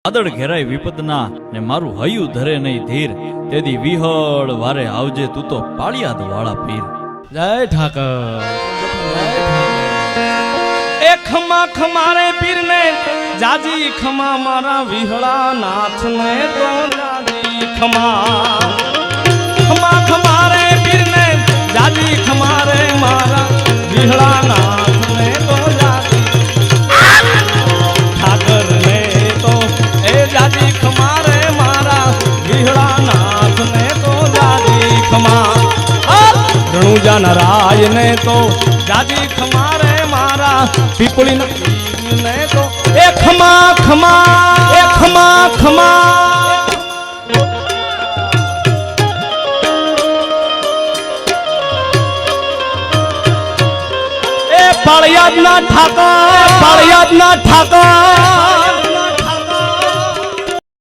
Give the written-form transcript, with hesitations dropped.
આદળ ઘેરાય વિપદના ને મારું હયું ધરે નહીં ધીર તેદી વિહળ વારે આવજે તું તો પાળિયાદ વાળા પીર। જય ઠાકર એ ખમા ખમારે પીર ને જાજી ખમા મારા વિહળા નાથ ને તો જાજી ખમા ખમા ખમારે પીર ને જાજી ખમારે મારા વિહળા નાથ ને તો જાજી ઠાકર ને તો એ જાજી ખમારે મારા વિહળા નાથ ને તો જાજી ખમા રણુજા નારાય ને તો જાજી ખમારે મારા પીપળી ને તો એ ખમા ખમા એ ખમા ખમા એ પાળિયાદ ના ઠાકર